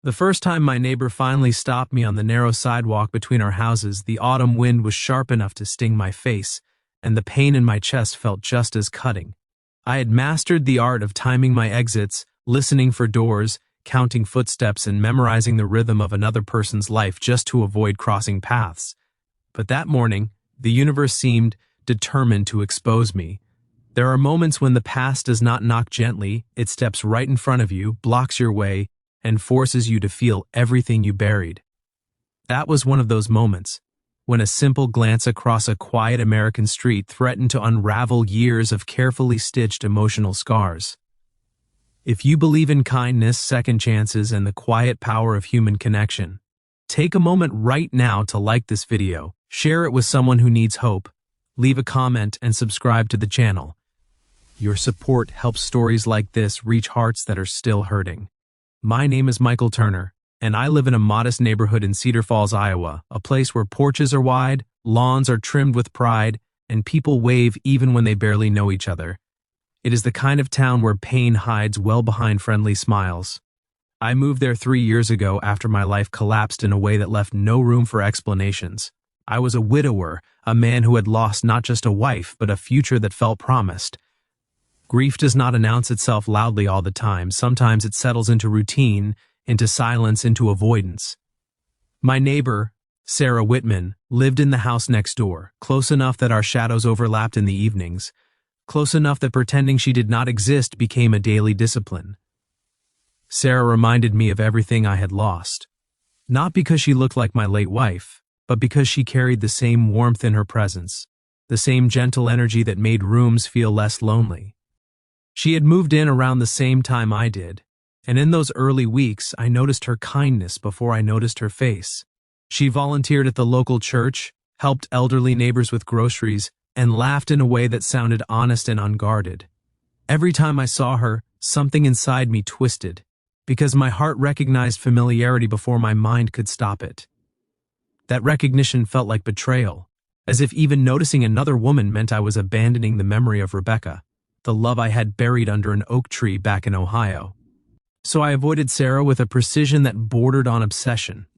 The first time my neighbor finally stopped me on the narrow sidewalk between our houses, the autumn wind was sharp enough to sting my face, and the pain in my chest felt just as cutting. I had mastered the art of timing my exits, listening for doors, counting footsteps, and memorizing the rhythm of another person's life just to avoid crossing paths. But that morning, the universe seemed determined to expose me. There are moments when the past does not knock gently, it steps right in front of you, blocks your way, and forces you to feel everything you buried. That was one of those moments, when a simple glance across a quiet American street threatened to unravel years of carefully stitched emotional scars. If you believe in kindness, second chances, and the quiet power of human connection, take a moment right now to like this video, share it with someone who needs hope, leave a comment, and subscribe to the channel. Your support helps stories like this reach hearts that are still hurting. My name is Michael Turner, and I live in a modest neighborhood in Cedar Falls, Iowa, a place where porches are wide, lawns are trimmed with pride, and people wave even when they barely know each other. It is the kind of town where pain hides well behind friendly smiles. I moved there 3 years ago after my life collapsed in a way that left no room for explanations. I was a widower, a man who had lost not just a wife, but a future that felt promised. Grief does not announce itself loudly all the time. Sometimes it settles into routine, into silence, into avoidance. My neighbor, Sarah Whitman, lived in the house next door, close enough that our shadows overlapped in the evenings, close enough that pretending she did not exist became a daily discipline. Sarah reminded me of everything I had lost, not because she looked like my late wife, but because she carried the same warmth in her presence, the same gentle energy that made rooms feel less lonely. She had moved in around the same time I did, and in those early weeks I noticed her kindness before I noticed her face. She volunteered at the local church, helped elderly neighbors with groceries, and laughed in a way that sounded honest and unguarded. Every time I saw her, something inside me twisted, because my heart recognized familiarity before my mind could stop it. That recognition felt like betrayal, as if even noticing another woman meant I was abandoning the memory of Rebecca, the love I had buried under an oak tree back in Ohio. So I avoided Sarah with a precision that bordered on obsession.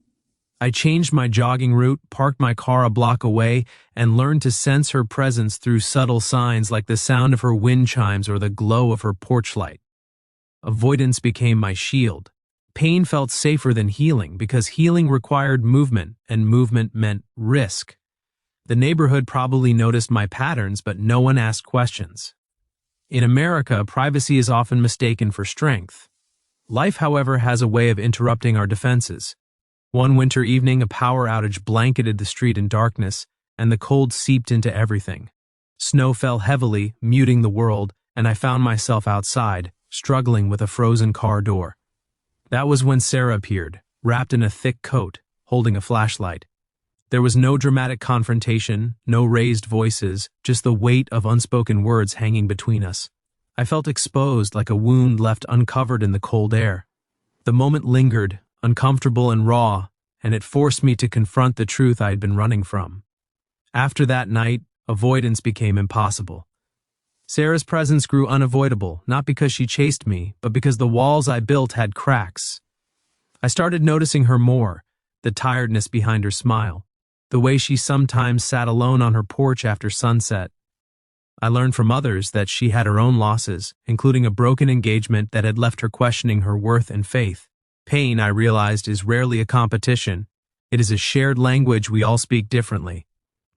I changed my jogging route, parked my car a block away, and learned to sense her presence through subtle signs like the sound of her wind chimes or the glow of her porch light. Avoidance became my shield. Pain felt safer than healing because healing required movement, and movement meant risk. The neighborhood probably noticed my patterns, but no one asked questions. In America, privacy is often mistaken for strength. Life, however, has a way of interrupting our defenses. One winter evening, a power outage blanketed the street in darkness, and the cold seeped into everything. Snow fell heavily, muting the world, and I found myself outside, struggling with a frozen car door. That was when Sarah appeared, wrapped in a thick coat, holding a flashlight. There was no dramatic confrontation, no raised voices, just the weight of unspoken words hanging between us. I felt exposed like a wound left uncovered in the cold air. The moment lingered, uncomfortable and raw, and it forced me to confront the truth I had been running from. After that night, avoidance became impossible. Sarah's presence grew unavoidable, not because she chased me, but because the walls I built had cracks. I started noticing her more, the tiredness behind her smile, the way she sometimes sat alone on her porch after sunset. I learned from others that she had her own losses, including a broken engagement that had left her questioning her worth and faith. Pain, I realized, is rarely a competition. It is a shared language we all speak differently.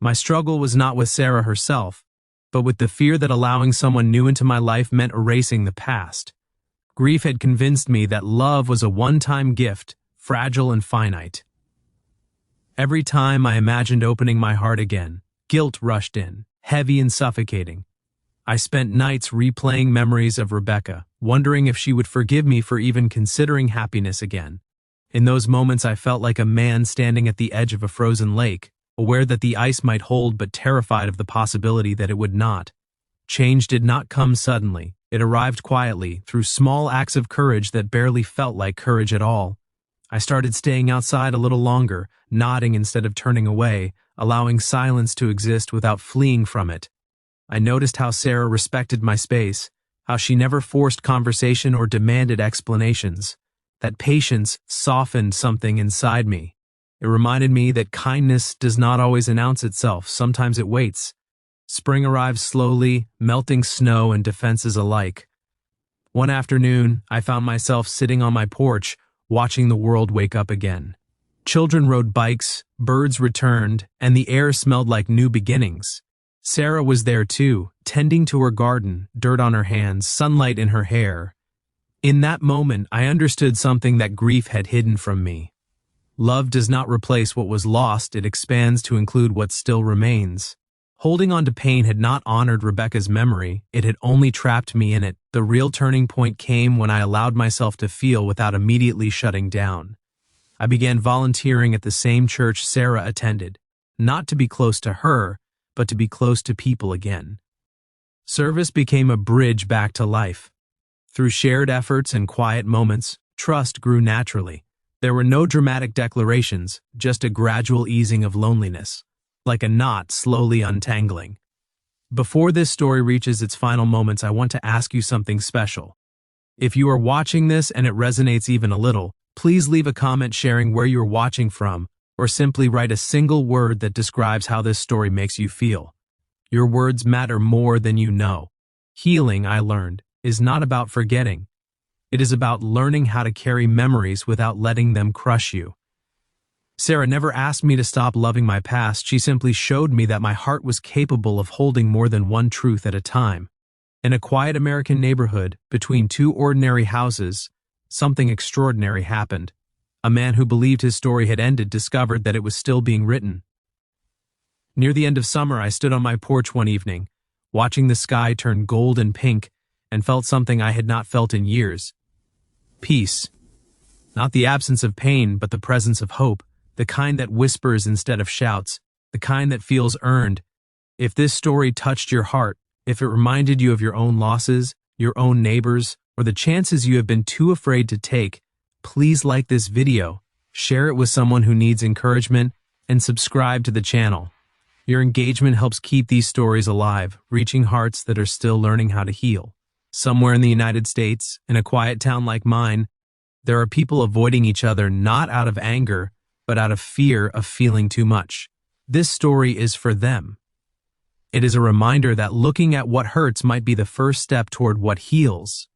My struggle was not with Sarah herself, but with the fear that allowing someone new into my life meant erasing the past. Grief had convinced me that love was a one-time gift, fragile and finite. Every time I imagined opening my heart again, guilt rushed in, heavy and suffocating. I spent nights replaying memories of Rebecca, wondering if she would forgive me for even considering happiness again. In those moments I felt like a man standing at the edge of a frozen lake, aware that the ice might hold but terrified of the possibility that it would not. Change did not come suddenly. It arrived quietly, through small acts of courage that barely felt like courage at all. I started staying outside a little longer, nodding instead of turning away, allowing silence to exist without fleeing from it. I noticed how Sarah respected my space, how she never forced conversation or demanded explanations. That patience softened something inside me. It reminded me that kindness does not always announce itself, sometimes it waits. Spring arrives slowly, melting snow and defenses alike. One afternoon, I found myself sitting on my porch, watching the world wake up again. Children rode bikes, birds returned, and the air smelled like new beginnings. Sarah was there too, tending to her garden, dirt on her hands, sunlight in her hair. In that moment, I understood something that grief had hidden from me. Love does not replace what was lost, it expands to include what still remains. Holding on to pain had not honored Rebecca's memory, it had only trapped me in it. The real turning point came when I allowed myself to feel without immediately shutting down. I began volunteering at the same church Sarah attended, not to be close to her, but to be close to people again. Service became a bridge back to life. Through shared efforts and quiet moments, trust grew naturally. There were no dramatic declarations, just a gradual easing of loneliness, like a knot slowly untangling. Before this story reaches its final moments, I want to ask you something special. If you are watching this and it resonates even a little, please leave a comment sharing where you're watching from, or simply write a single word that describes how this story makes you feel. Your words matter more than you know. Healing, I learned, is not about forgetting. It is about learning how to carry memories without letting them crush you. Sarah never asked me to stop loving my past, she simply showed me that my heart was capable of holding more than one truth at a time. In a quiet American neighborhood, between two ordinary houses, something extraordinary happened. A man who believed his story had ended discovered that it was still being written. Near the end of summer, I stood on my porch one evening, watching the sky turn gold and pink, and felt something I had not felt in years. Peace. Not the absence of pain, but the presence of hope, the kind that whispers instead of shouts, the kind that feels earned. If this story touched your heart, if it reminded you of your own losses, your own neighbors, or the chances you have been too afraid to take, please like this video, share it with someone who needs encouragement, and subscribe to the channel. Your engagement helps keep these stories alive, reaching hearts that are still learning how to heal. Somewhere in the United States, in a quiet town like mine, there are people avoiding each other not out of anger, but out of fear of feeling too much. This story is for them. It is a reminder that looking at what hurts might be the first step toward what heals.